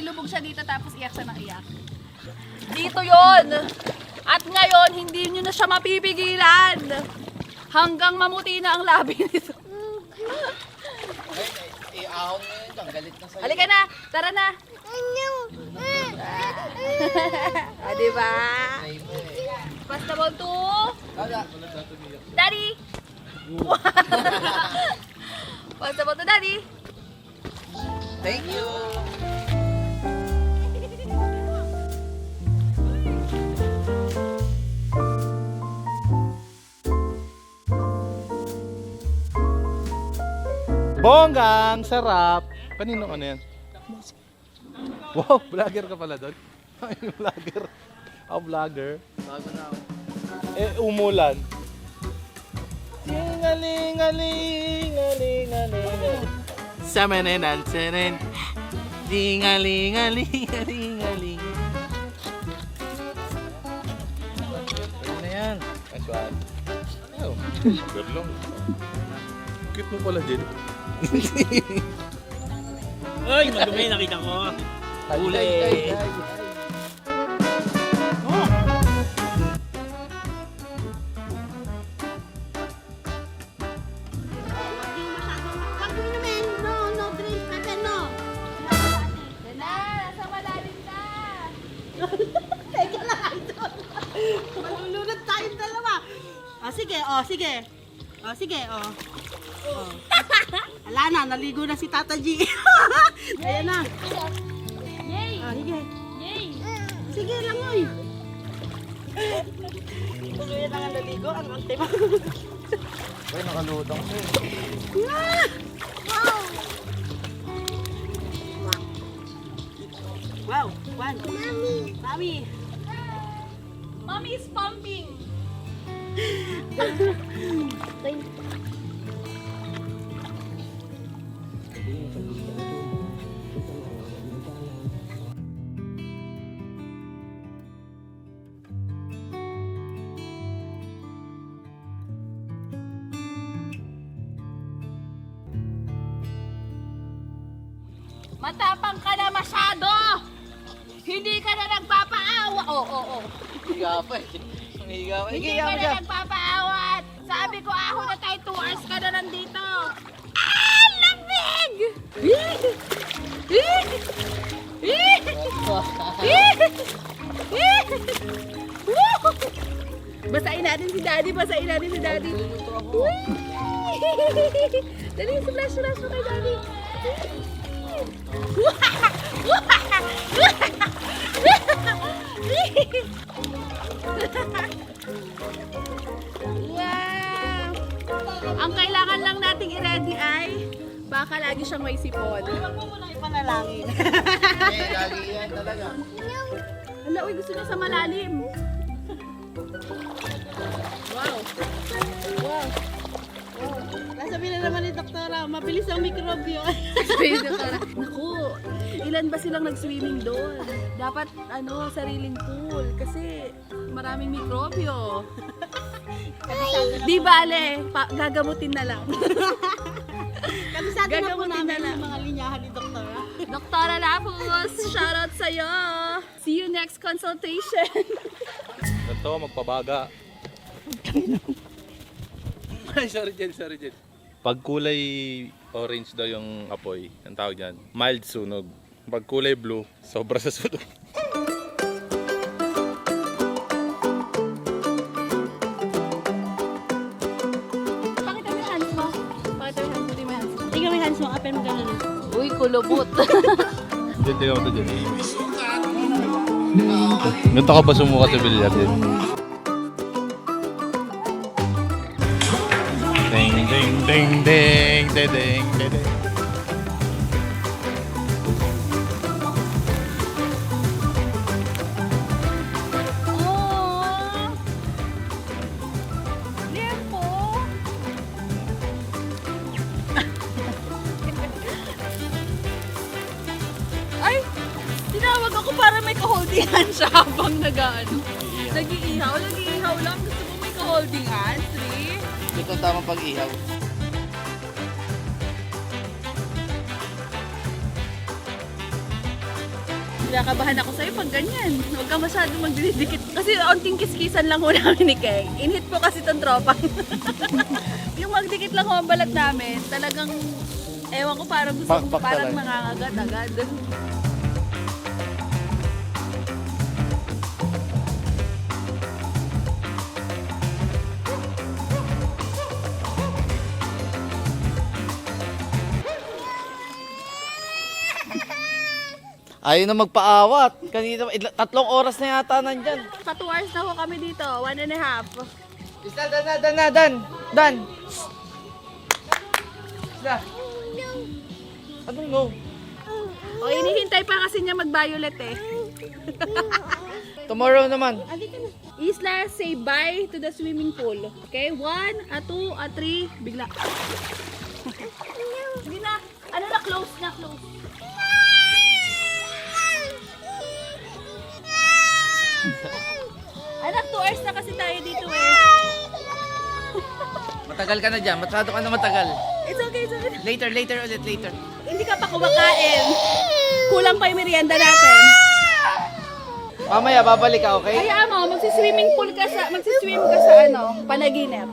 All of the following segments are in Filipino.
lubog siya dito tapos iyak siya ng iyak. Dito yon. At ngayon, hindi nyo na siya mapipigilan. Hanggang mamuti na ang labi nito. Ahon mo yun dyan, galit na sa'yo. Halika na, tara na. Diba? Basketball 2. Daddy! Basketball 2, Daddy! Thank you! Bonggang! Sarap! Kanino ano yan? Wow! Vlogger ka pala doon? Ay, vlogger. Ako vlogger. Bago na ako. Eh, umulan. Tingalingalingalingalingaling. Samanenan, senen. Tingalingalingalingaling. Ano na yan? Nice one. Oh, berlong. Cute mo pala din. Uy, madumi, nakita ko. Huli. Nasa malalim na. Malulunod tayong dalawa. Sige. Sige. Wala na, naligo na si Tata G. Ayan na. Yay! Sige. Yay! Sige lang, oy. Tuloy na nga naligo, ang ante mo. Ay, nakaludang ko. Wow, one. Mami. Mommy is pumping. Matapang ka na masyado! Hindi ka na nagpapaawa! Oo. Higa pa eh. Higa pa. Hindi ka na nagpapaawat! Sabi ko ako na tayo 2 hours ka na nandito! Ah! Lamig! Basahin natin si Daddy! Dali, splash mo kay Daddy! Wow! Ang kailangan lang nating i-ready ay baka lagi siyang may sipon. Huwag mo muna ipanalangin. Eh, lagi yan talaga. Hala, uy, gusto niya sa malalim. Wow! Sabi na naman ni Doktora, mabilis ang mikrobyo. Naku, ilan ba silang nag-swimming doon? Dapat sariling pool kasi maraming mikrobyo. Di bale, gagamutin na lang. Kabisado na po Gagamutin namin na lang. yung mga linyahan ni Doktora. Doktora Lapus, shoutout sa'yo! See you next consultation! Ito, magpabaga. Ay, sorry Jen. Pag kulay orange daw yung apoy, ang tawag dyan, mild sunog. Pag kulay blue, sobra sa sunog. Pakita mo yung hands mo. Buti mo yung hands mo. Tingnan mo yung hands mo, open mo ganun. Uy, kulubot. Diyan, tingnan mo ito dyan. Ganito ka ba sumuka sa bilyar din? Ding. Oh! Liempo! Ay! Tinawag ako para may ka-holding hand siya habang nag-ano. Nag-iihaw lang. Gusto mo may ka-holding hand, Sri? Ito ang tamang pag-ihaw. Kinakabahan ako sa'yo pag ganyan. Huwag ka masyadong magdidikit. Kasi onting kiskisan lang ho namin ni Keng. Inhit po kasi itong tropa. Yung magdikit lang ho ang balat namin, talagang, ewan ko, parang gusto ko Pakpak parang talaga. mangangagat agad. Ayaw na magpaawat. Kanina, 3 oras na yata nandyan. Pa 2 hours na ho kami dito, 1.5. Isla, Dan. Isla. Anong no? O, inihintay pa kasi niya mag-violet eh. Tomorrow naman. Isla, say bye to the swimming pool. Okay? 1, 2, 3, bigla. Sige na. Ano na, close na, close. Anak, 2 hours na kasi tayo dito eh. Matagal ka na dyan. Masyado ka na matagal. It's okay, it's okay. Later ulit, later. Hindi ka pa kumakain. Kulang pa yung merienda natin. Mamaya, babalik ka, okay? Kaya mo, magsiswimming ka sa panaginip.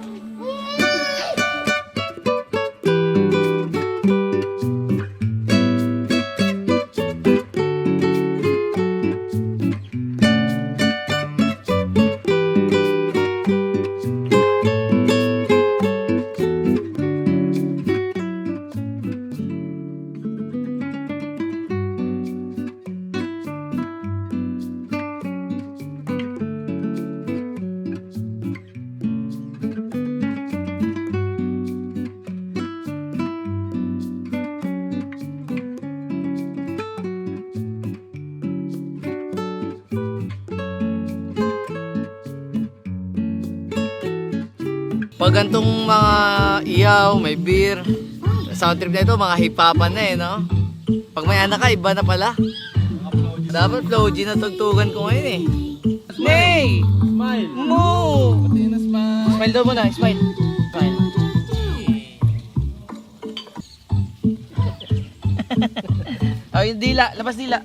Pag gantong mga iyaw, may beer, sound trip na ito, mga hipapan na eh, no? Pag may anak ka, iba na pala. Dapat flow G na tugtugan ko ngayon eh. Nay! Smile. Mo! Smile daw muna, smile. Smile. Oh, yung dila, labas dila.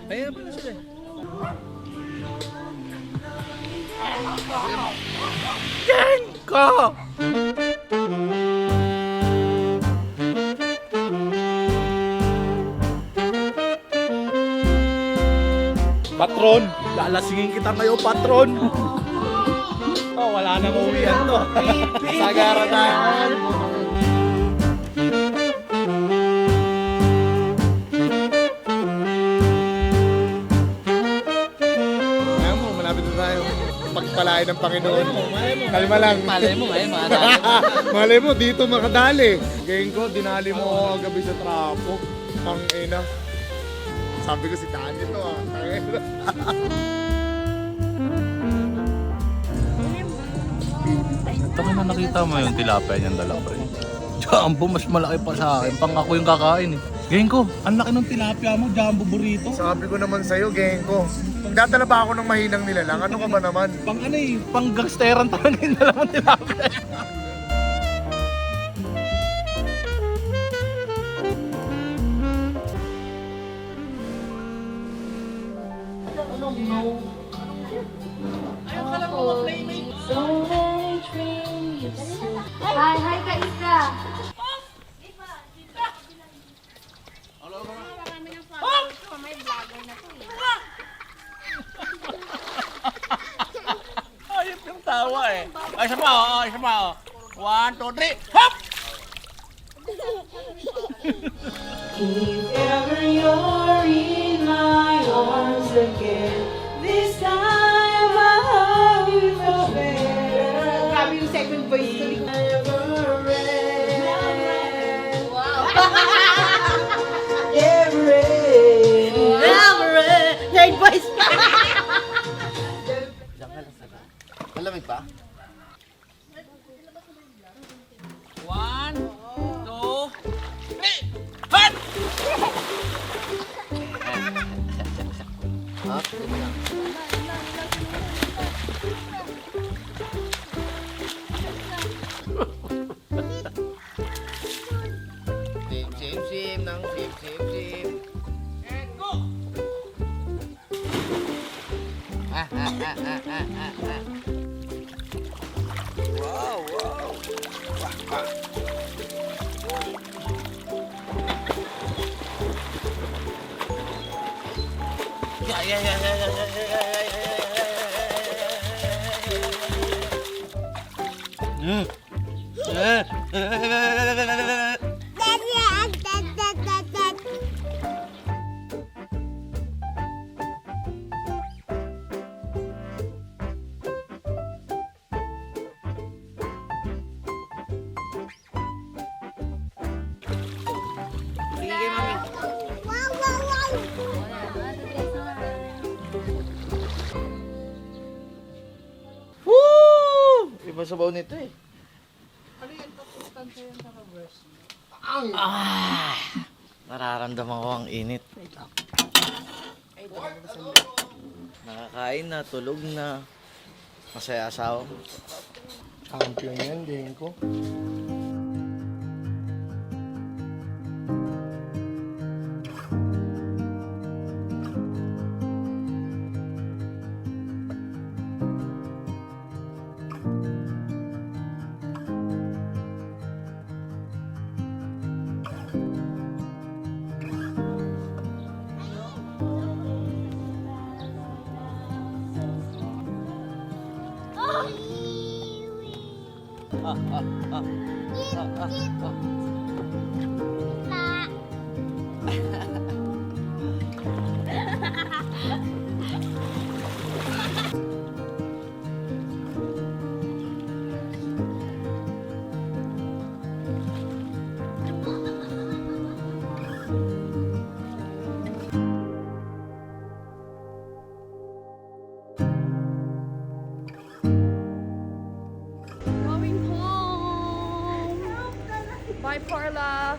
Ayan pala sila. Ko! Patron! Lalasingin kita kayo, patron! Oh, wala nang uwian to. Sagara tayo. Ayan mo, malapit na tayo. Pagpalain ng Panginoon. Kalma lang. Malay mo, ngayon mga Malay mo, dito makadali. Gayong ko, dinali mo ako gabi sa trapo. Pang ina. Sabi ko si Tanya to ah. Taka na nakita mo yung tilapia niyang dala pa rin. Jumbo, mas malaki pa sa akin. Pang ako yung kakain eh. Gawin ko, ang laki ng tilapia mo, jumbo burrito. Sabi ko naman sa'yo, geng ko. Magdadala ba ako ng mahinang nilalang? Ano ka ba naman? Pang ano eh, pang gangsteran talaga yung dala mong tilapia. Hi, Kaisa. Ay, isa pa, oh, isa pa, oh. 1, 2, 3, hop! If ever you're in my arms again, this time I hope you feel better. Grabe yung second voice ko. Never end. Wow! Never end. Never end. Third voice pa. Malamig pa? 1, 2, 3, hop! Ha? Ito lang. Sim, nang sim. And go! Sige kay mami. Woo! Iba sabaw nito eh. Nararamdaman ko ang init. Nakakain na, tulog na. Masaya asawa. Champion yan, din ko. Going home! Bye, Parla!